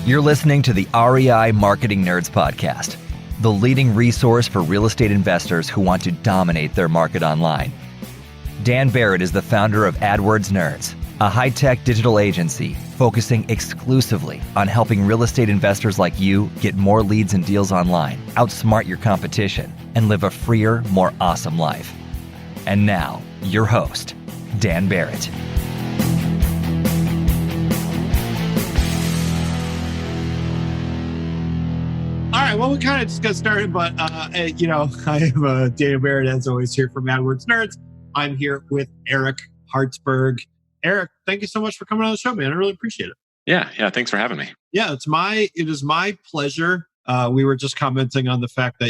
You're listening to the REI Marketing Nerds Podcast, the leading resource for real estate investors who want to dominate their market online. Dan Barrett is the founder of AdWords Nerds, a high-tech digital agency focusing exclusively on helping real estate investors like you get more leads and deals online, outsmart your competition, and live a freer, more awesome life. And now, your host, Dan Barrett. All right, well, we kind of just got started, but, I am Dan Barrett, as always, here from AdWords Nerds. I'm here with Eric Hartsburg. Eric, thank you so much for coming on the show, man. I really appreciate it. Yeah. Thanks for having me. Yeah, it is my pleasure. We were just commenting on the fact that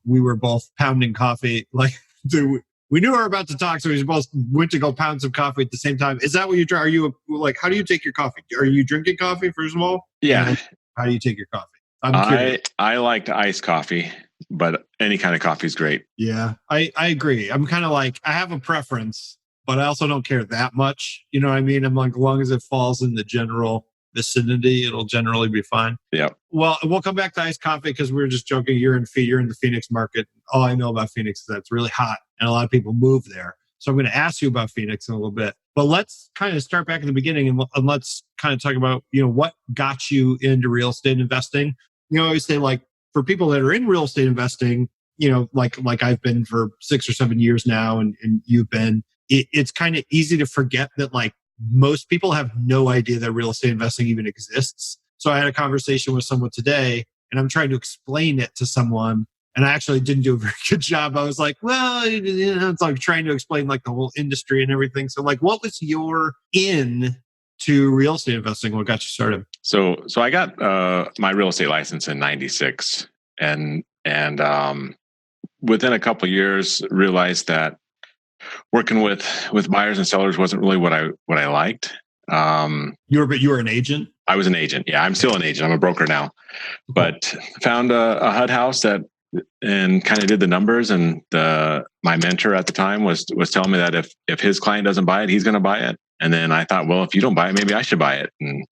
we were both pounding coffee. Like, we knew we were about to talk, so we both went to go pound some coffee at the same time. Is that what you try? Are you like, how do you take your coffee? Are you drinking coffee, first of all? Yeah. How do you take your coffee? I'm curious. I like iced coffee, but any kind of coffee is great. Yeah, I agree. I'm kind of like, I have a preference, but I also don't care that much. You know what I mean? I'm like, as long as it falls in the general vicinity, it'll generally be fine. Yeah. Well, we'll come back to iced coffee because we were just joking. You're in the Phoenix market. All I know about Phoenix is that it's really hot and a lot of people move there. So I'm going to ask you about Phoenix in a little bit. But let's kind of start back at the beginning and let's kind of talk about, what got you into real estate investing. I always say, like, for people that are in real estate investing, like I've been for 6 or 7 years now, and you've been, it's kind of easy to forget that, like, most people have no idea that real estate investing even exists. So I had a conversation with someone today, and I'm trying to explain it to someone, and I actually didn't do a very good job. I was like, well, it's like trying to explain, like, the whole industry and everything. So, like, what was your in to real estate investing? What got you started? So I got my real estate license in '96, and within a couple of years, realized that working with buyers and sellers wasn't really what I liked. You were an agent? I was an agent. Yeah, I'm still an agent. I'm a broker now, but found a HUD house and kind of did the numbers. And my mentor at the time was telling me that if his client doesn't buy it, he's going to buy it. And then I thought, well, if you don't buy it, maybe I should buy it. And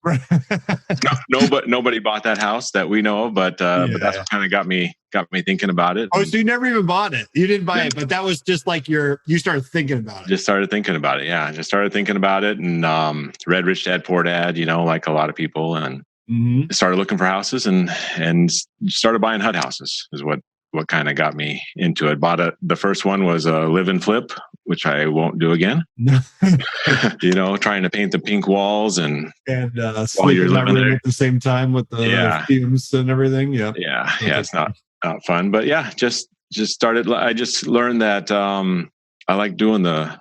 nobody bought that house that we know of, but that's what kind of got me thinking about it. Oh, so you never even bought it? You didn't buy it, but that was just like you started thinking about it. Just started thinking about it. Yeah, I just started thinking about it, and read Rich Dad Poor Dad, like a lot of people, and started looking for houses and started buying HUD houses. Is what kind of got me into it. The first one was a live and flip, which I won't do again. Trying to paint the pink walls and sleep in that room at the same time with the fumes and everything. Yeah. It's not fun, but just started. I just learned that I like doing the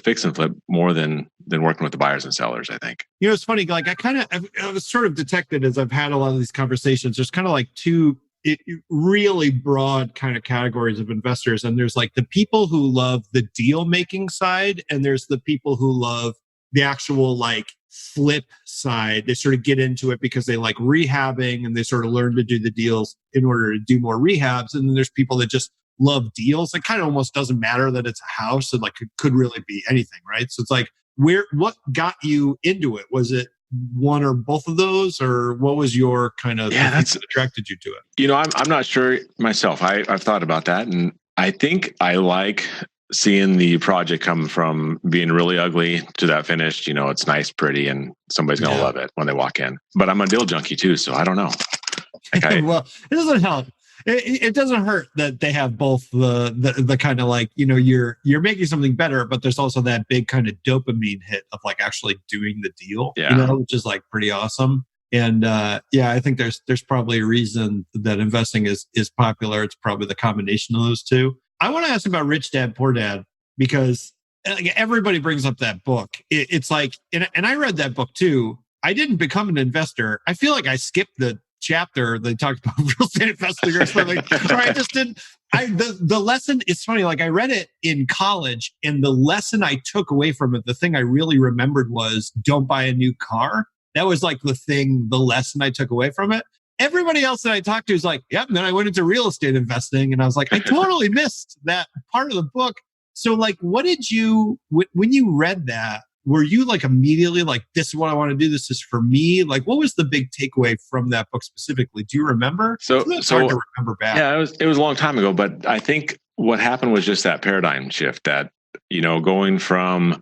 fix and flip more than working with the buyers and sellers, I think. It's funny. Like I was sort of detected as I've had a lot of these conversations. There's kind of like two really broad kind of categories of investors. And there's like the people who love the deal making side, and there's the people who love the actual like flip side. They sort of get into it because they like rehabbing and they sort of learn to do the deals in order to do more rehabs. And then there's people that just love deals. It kind of almost doesn't matter that it's a house, and like it could really be anything, right? So it's like, what got you into it? Was it one or both of those, or what was your kind of that's attracted you to it? I'm not sure myself. I've thought about that, and I think I like seeing the project come from being really ugly to that finished. It's nice, pretty, and somebody's gonna love it when they walk in. But I'm a deal junkie too, so I don't know. Well, it doesn't help. It doesn't hurt that they have both the kind of like, you're making something better, but there's also that big kind of dopamine hit of like actually doing the deal, which is like pretty awesome. And I think there's probably a reason that investing is popular. It's probably the combination of those two. I want to ask about Rich Dad Poor Dad because everybody brings up that book. It's like, and I read that book too. I didn't become an investor. I feel like I skipped the chapter they talked about real estate investing or something. Or I just didn't. The lesson, it's funny, like I read it in college, and the lesson I took away from it, the thing I really remembered was don't buy a new car. That was like the lesson I took away from it. Everybody else that I talked to is like, yep. And then I went into real estate investing, and I was like, I totally missed that part of the book. So like, what did you, when you read that, were you like immediately like, this is what I want to do? This is for me. Like, what was the big takeaway from that book specifically? Do you remember? It's hard to remember back. Yeah, it was a long time ago, but I think what happened was just that paradigm shift that, going from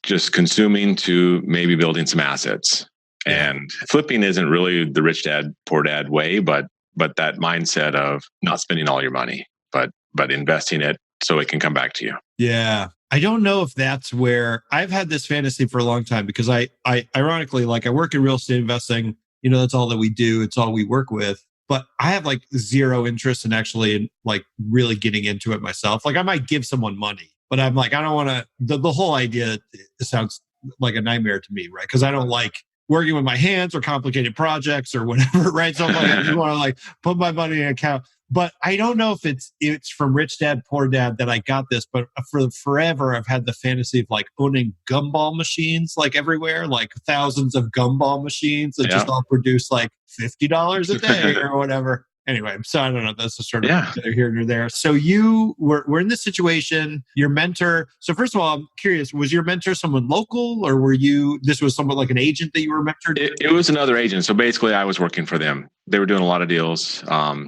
just consuming to maybe building some assets. Yeah. And flipping isn't really the rich dad, poor dad way, but that mindset of not spending all your money, but investing it so it can come back to you. Yeah. I don't know if that's where I've had this fantasy for a long time, because I ironically, like, I work in real estate investing, that's all that we do. It's all we work with, but I have like zero interest in actually like really getting into it myself. Like, I might give someone money, but I'm like, I don't want to, the whole idea sounds like a nightmare to me, right? Because I don't like working with my hands or complicated projects or whatever, right? So I'm like, I just want to like put my money in an account. But I don't know if it's from Rich Dad, Poor Dad that I got this, but for forever I've had the fantasy of like owning gumball machines like everywhere, like thousands of gumball machines that just all produce like $50 a day or whatever. Anyway, so I don't know. That's just sort of here or there. So you were in this situation, your mentor. So first of all, I'm curious, was your mentor someone local, or this was someone like an agent that you were mentored? It was another agent. So basically I was working for them. They were doing a lot of deals,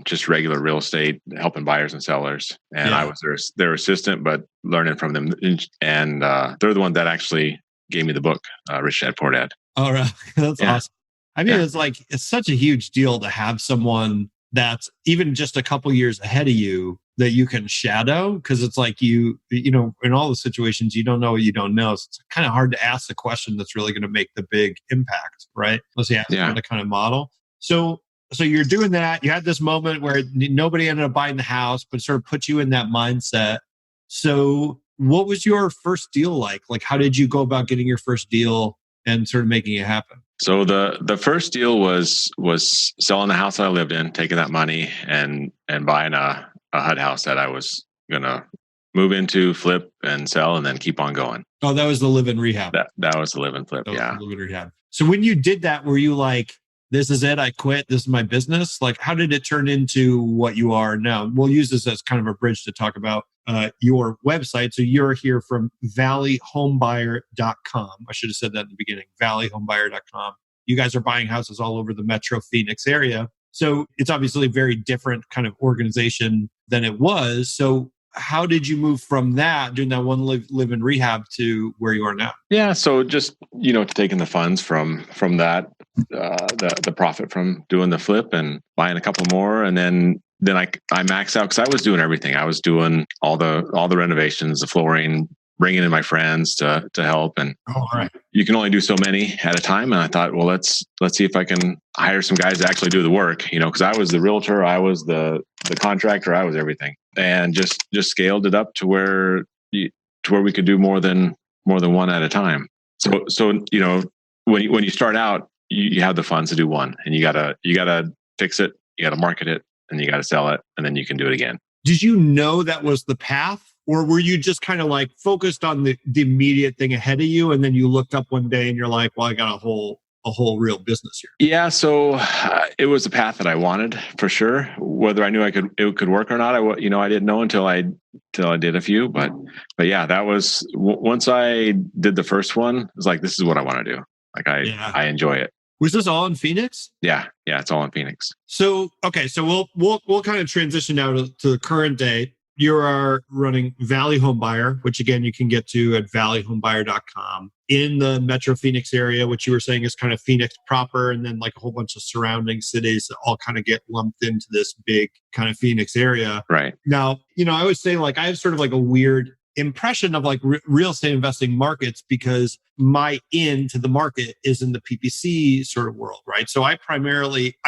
just regular real estate, helping buyers and sellers. And I was their assistant, but learning from them. And they're the one that actually gave me the book, Rich Dad, Poor Dad. All right. That's awesome. I mean, it's such a huge deal to have someone that's even just a couple years ahead of you that you can shadow, because it's like you know, in all the situations, you don't know what you don't know. So it's kind of hard to ask the question that's really going to make the big impact, right? Unless you ask for the kind of model. So you're doing that. You had this moment where nobody ended up buying the house, but sort of put you in that mindset. So what was your first deal like? Like, how did you go about getting your first deal and sort of making it happen? So the first deal was selling the house that I lived in, taking that money and buying a HUD house that I was gonna move into, flip and sell, and then keep on going. Oh, that was the live-in rehab. That was the live and flip. Live-in rehab. So when you did that, were you like, this is it, I quit, this is my business? Like, how did it turn into what you are now? We'll use this as kind of a bridge to talk about your website. So you're here from valleyhomebuyer.com. I should have said that in the beginning, valleyhomebuyer.com. You guys are buying houses all over the Metro Phoenix area. So it's obviously a very different kind of organization than it was. So how did you move from that, doing that one live in rehab, to where you are now? Yeah. So just, taking the funds from that, the profit from doing the flip and buying a couple more. And then I maxed out, because I was doing everything. I was doing all the renovations, the flooring, bringing in my friends to help. And you can only do so many at a time. And I thought, well, let's see if I can hire some guys to actually do the work, because I was the realtor, I was the contractor, I was everything, and just scaled it up to where we could do more than one at a time. So when you start out, you have the funds to do one, and you gotta fix it, you gotta market it, and you gotta sell it, and then you can do it again. Did you know that was the path? Or were you just kind of like focused on the immediate thing ahead of you, and then you looked up one day and you're like, well, I got a whole real business here? Yeah, so it was a path that I wanted for sure. Whether I knew it could work or not, I didn't know until I did a few. But yeah, that was once I did the first one. It was like, this is what I want to do. Like I enjoy it. Was this all in Phoenix? Yeah, it's all in Phoenix. So okay, so we'll kind of transition now to the current day. You are running Valley Home Buyer, which again, you can get to at valleyhomebuyer.com, in the Metro Phoenix area, which you were saying is kind of Phoenix proper, and then like a whole bunch of surrounding cities that all kind of get lumped into this big kind of Phoenix area. Right. Now, I would say like I have sort of like a weird impression of like real estate investing markets, because my into the market is in the PPC sort of world, right? So I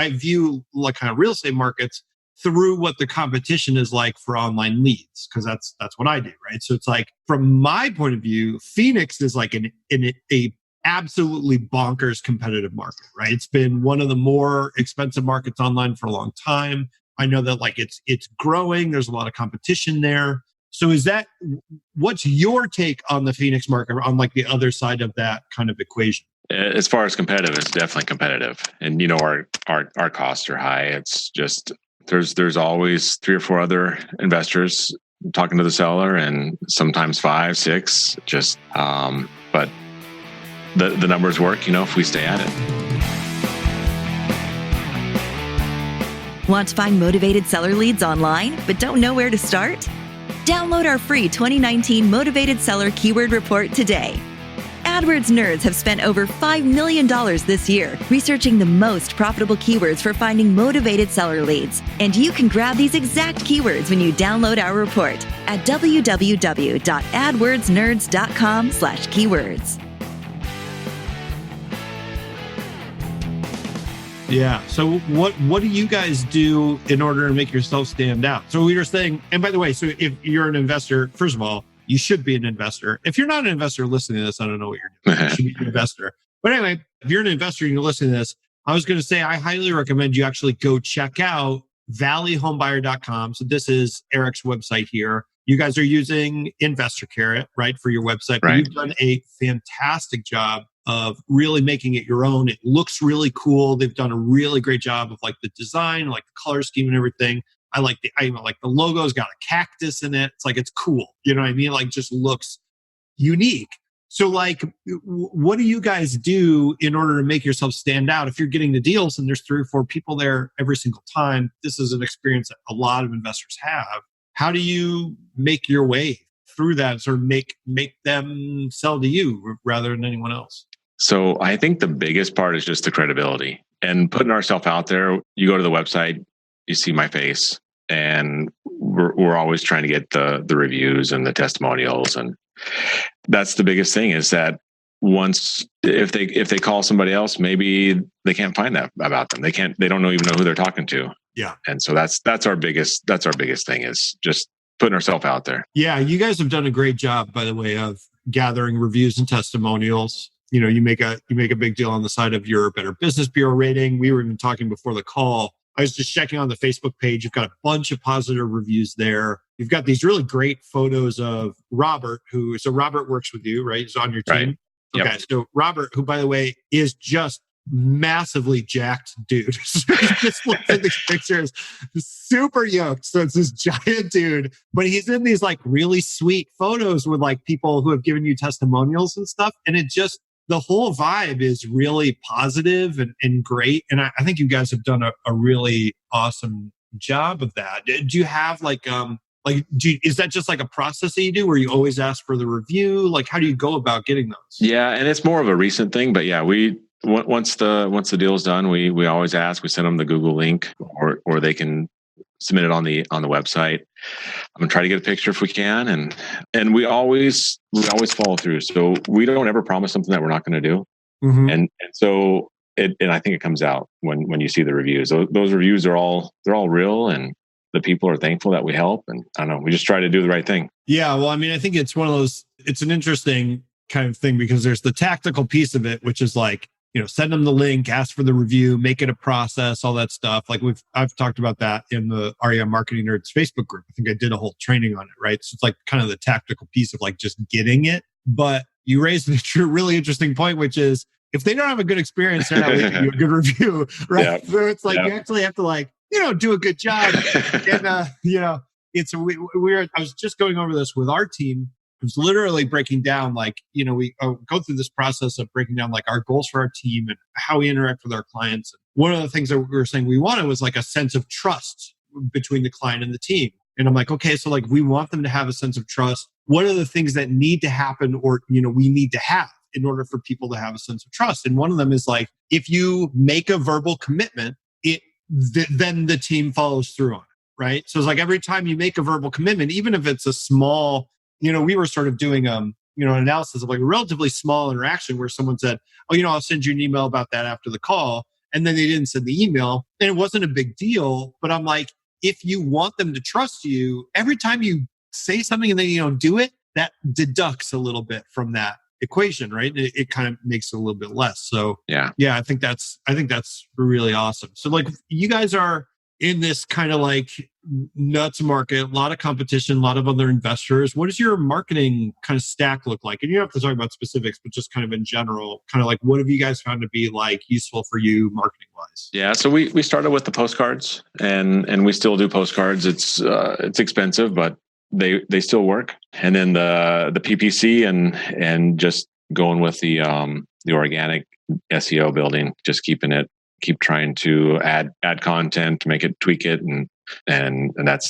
view like kind of real estate markets through what the competition is like for online leads, because that's what I do, right? So it's like, from my point of view, Phoenix is like a absolutely bonkers competitive market, right? It's been one of the more expensive markets online for a long time. I know that like it's growing. There's a lot of competition there. So what's your take on the Phoenix market, on like the other side of that kind of equation? As far as competitive, it's definitely competitive, and our costs are high. It's just there's always 3 or 4 other investors talking to the seller, and sometimes 5, 6. But the numbers work, if we stay at it. Want to find motivated seller leads online, but don't know where to start? Download our free 2019 Motivated Seller Keyword Report today. AdWords nerds have spent over $5 million this year researching the most profitable keywords for finding motivated seller leads. And you can grab these exact keywords when you download our report at www.adwordsnerds.com/keywords. Yeah. So what do you guys do in order to make yourself stand out? So we were saying, and by the way, so if you're an investor, first of all, you should be an investor. If you're not an investor listening to this, I don't know what you're doing. You should be an investor. But anyway, if you're an investor and you're listening to this, I was going to say, I highly recommend you actually go check out valleyhomebuyer.com. So this is Eric's website here. You guys are using Investor Carrot, right, for your website. But you've done a fantastic job of really making it your own. It looks really cool. They've done a really great job of like the design, like the color scheme and everything. I like the logo's got a cactus in it. It's like, it's cool. You know what I mean? Like, just looks unique. So like, what do you guys do in order to make yourself stand out? If you're getting the deals and there's 3 or 4 people there every single time, this is an experience that a lot of investors have. How do you make your way through that and sort of make them sell to you rather than anyone else? So I think the biggest part is just the credibility and putting ourselves out there. You go to the website, you see my face, and we're always trying to get the reviews and the testimonials. And that's the biggest thing, is that once, if they call somebody else, maybe they can't find that about them. They don't even know who they're talking to. Yeah. And so that's our biggest thing, is just putting ourselves out there. Yeah. You guys have done a great job, by the way, of gathering reviews and testimonials. You make a big deal on the side of your Better Business Bureau rating. We were even talking before the call. I was just checking on the Facebook page. You've got a bunch of positive reviews there. You've got these really great photos of Robert, so Robert works with you, right? He's on your team. Right. Yep. Okay. So Robert, who, by the way, is just massively jacked dude. Just look at these pictures, super yoked. So it's this giant dude, but he's in these like really sweet photos with like people who have given you testimonials and stuff. And the whole vibe is really positive and great. And I think you guys have done a really awesome job of that. Do you have is that just like a process that you do where you always ask for the review? Like, how do you go about getting those? Yeah. And it's more of a recent thing, but yeah, once the deal's done, we always ask, we send them the Google link, or they can submit it on the website. I'm gonna try to get a picture if we can, and we always follow through. So we don't ever promise something that we're not going to do. Mm-hmm. And so and I think it comes out when you see the reviews. Those reviews they're all real, and the people are thankful that we help. And I don't know, we just try to do the right thing. Yeah. Well, I mean, I think it's one of those. It's an interesting kind of thing because there's the tactical piece of it, which is like, send them the link, ask for the review, make it a process, all that stuff. Like I've talked about that in the REI Marketing Nerds Facebook group. I think I did a whole training on it, right? So it's like kind of the tactical piece of like just getting it. But you raised a really interesting point, which is if they don't have a good experience, they're not leaving you a good review, right? Yep. So it's like you actually have to like, do a good job. And, it's weird. I was just going over this with our team. It was literally breaking down, like, we go through this process of breaking down like our goals for our team and how we interact with our clients. One of the things that we were saying we wanted was like a sense of trust between the client and the team. And I'm like, okay, so like we want them to have a sense of trust. What are the things that need to happen or, we need to have in order for people to have a sense of trust? And one of them is like, if you make a verbal commitment, then the team follows through on it, right? So it's like every time you make a verbal commitment, even if it's a small, we were sort of doing, an analysis of like a relatively small interaction where someone said, oh, I'll send you an email about that after the call. And then they didn't send the email and it wasn't a big deal. But I'm like, if you want them to trust you, every time you say something and then you don't do it, that deducts a little bit from that equation, right? It kind of makes it a little bit less. So yeah, I think that's really awesome. So like you guys are in this kind of like nuts market, a lot of competition, a lot of other investors. What does your marketing kind of stack look like? And you don't have to talk about specifics, but just kind of in general, kind of like what have you guys found to be like useful for you marketing wise? Yeah. So we started with the postcards and we still do postcards. It's expensive, but they still work. And then the PPC and just going with the organic SEO building, just keep trying to add content, make it, tweak it, and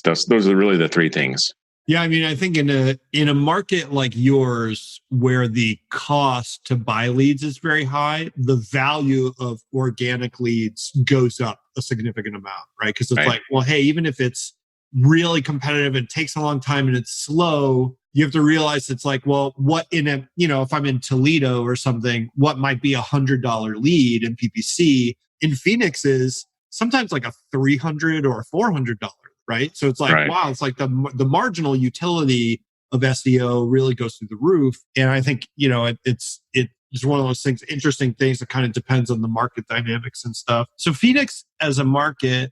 those are really the three things. Yeah, I mean, I think in a market like yours, where the cost to buy leads is very high, the value of organic leads goes up a significant amount, right? Because it's like, well, hey, even if it's really competitive and takes a long time and it's slow, you have to realize it's like, well, what if I'm in Toledo or something, what might be $100 lead in PPC in Phoenix is sometimes like a $300 or a $400, right? So it's like, wow, it's like the marginal utility of SEO really goes through the roof. And I think, it's one of those things, interesting things that kind of depends on the market dynamics and stuff. So Phoenix as a market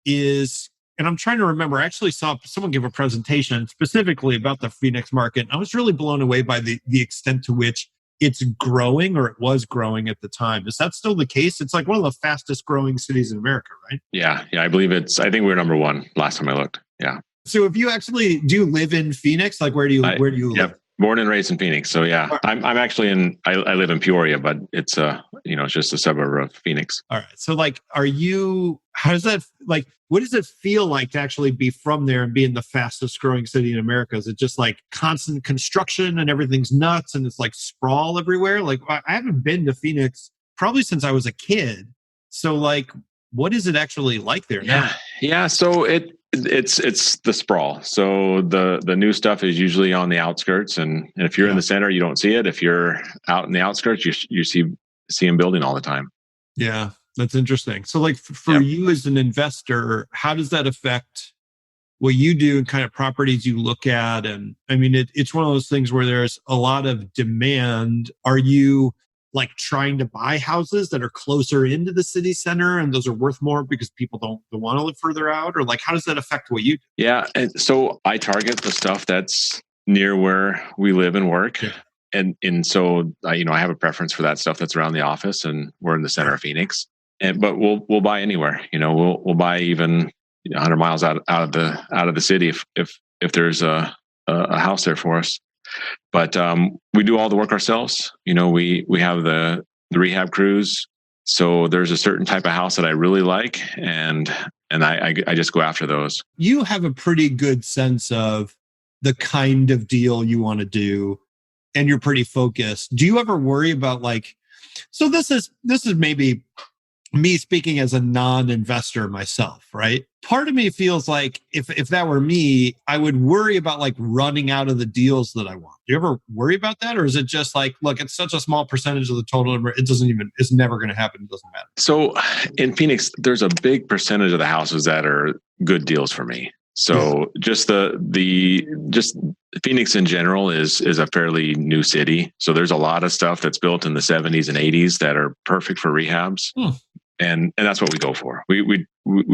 is, and I'm trying to remember, I actually saw someone give a presentation specifically about the Phoenix market. And I was really blown away by the extent to which it's growing, or it was growing at the time. Is that still the case? It's like one of the fastest growing cities in America, right? Yeah. I believe I think we're number one last time I looked. Yeah. So if you actually do live in Phoenix, like where do you live? Born and raised in Phoenix. So yeah, I'm actually I live in Peoria, but it's it's just a suburb of Phoenix. All right. So like, what does it feel like to actually be from there and be in the fastest growing city in America? Is it just like constant construction and everything's nuts and it's like sprawl everywhere? Like, I haven't been to Phoenix probably since I was a kid. So like, what is it actually like there now? Yeah. So it's the sprawl. So the new stuff is usually on the outskirts, and if you're in the center, you don't see it. If you're out in the outskirts, you see them building all the time. Yeah, that's interesting. So like for you as an investor, how does that affect what you do and kind of properties you look at? And I mean, it's one of those things where there's a lot of demand. Are you like trying to buy houses that are closer into the city center and those are worth more because people don't want to live further out? Or like, how does that affect what you do? Yeah. And so I target the stuff that's near where we live and work. Yeah. And so, I have a preference for that stuff that's around the office, and we're in the center of Phoenix. But we'll buy anywhere, we'll buy even 100 miles out of the city if there's a house there for us. But we do all the work ourselves. We have the rehab crews. So there's a certain type of house that I really like, and I just go after those. You have a pretty good sense of the kind of deal you want to do, and you're pretty focused. Do you ever worry about so this is maybe me speaking as a non-investor myself, right? Part of me feels like if that were me, I would worry about running out of the deals that I want. Do you ever worry about that? Or is it just look, it's such a small percentage of the total number, it's never going to happen. It doesn't matter. So in Phoenix, there's a big percentage of the houses that are good deals for me. So just just Phoenix in general is a fairly new city. So there's a lot of stuff that's built in the 70s and 80s that are perfect for rehabs. And that's what we go for. We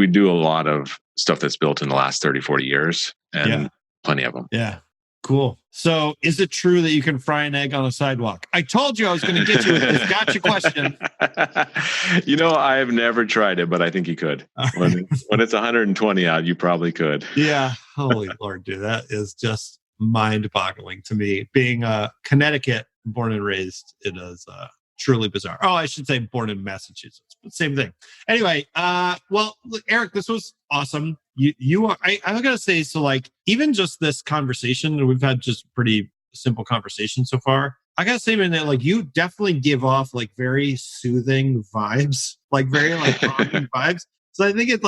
do a lot of stuff that's built in the last 30, 40 years, and plenty of them. Yeah. Cool. So is it true that you can fry an egg on a sidewalk? I told you I was going to get you with this gotcha question. I've never tried it, but I think you could. Right. When it's 120 out, you probably could. Yeah. Holy Lord, dude. That is just mind-boggling to me. Being Connecticut, born and raised, it is truly bizarre. Oh, I should say born in Massachusetts, but same thing. Anyway, well, Eric, this was awesome. I'm going to say, so even just this conversation, we've had just pretty simple conversation so far. I got to say, man, that you definitely give off very soothing vibes, very calming vibes. So I think it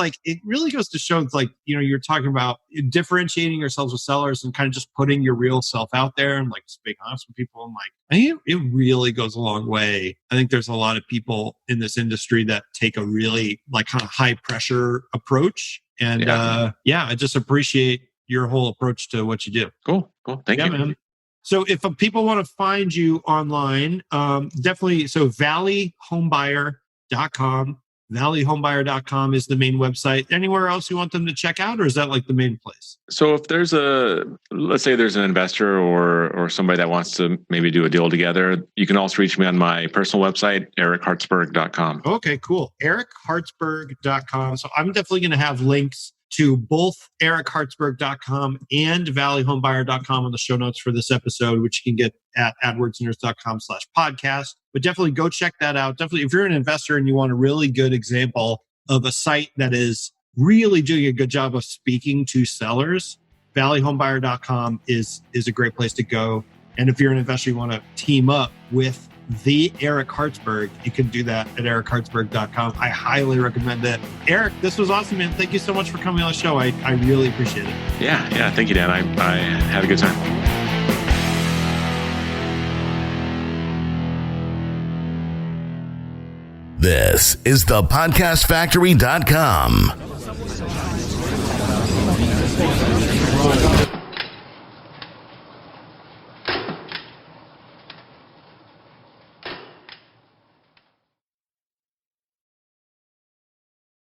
really goes to show it's you're talking about differentiating yourselves with sellers and kind of just putting your real self out there and just being honest with people. And I think it really goes a long way. I think there's a lot of people in this industry that take a really kind of high pressure approach. And I just appreciate your whole approach to what you do. Cool. Thank you, man. So if people want to find you online, definitely. So valleyhomebuyer.com. valleyhomebuyer.com is the main website. Anywhere else you want them to check out, or is that the main place? So if there's let's say there's an investor or somebody that wants to maybe do a deal together, you can also reach me on my personal website, erichartsburg.com. Okay, cool. erichartsburg.com. So I'm definitely going to have links to both erichartsburg.com and valleyhomebuyer.com on the show notes for this episode, which you can get at adwordsnerds.com/podcast. But definitely go check that out. Definitely, if you're an investor and you want a really good example of a site that is really doing a good job of speaking to sellers, valleyhomebuyer.com is a great place to go. And if you're an investor, you want to team up with the Eric Hartsburg, you can do that at erichartsburg.com. I highly recommend it. Eric, this was awesome, man. Thank you so much for coming on the show. I really appreciate it. Yeah. Thank you, Dan. I had a good time. This is thepodcastfactory.com.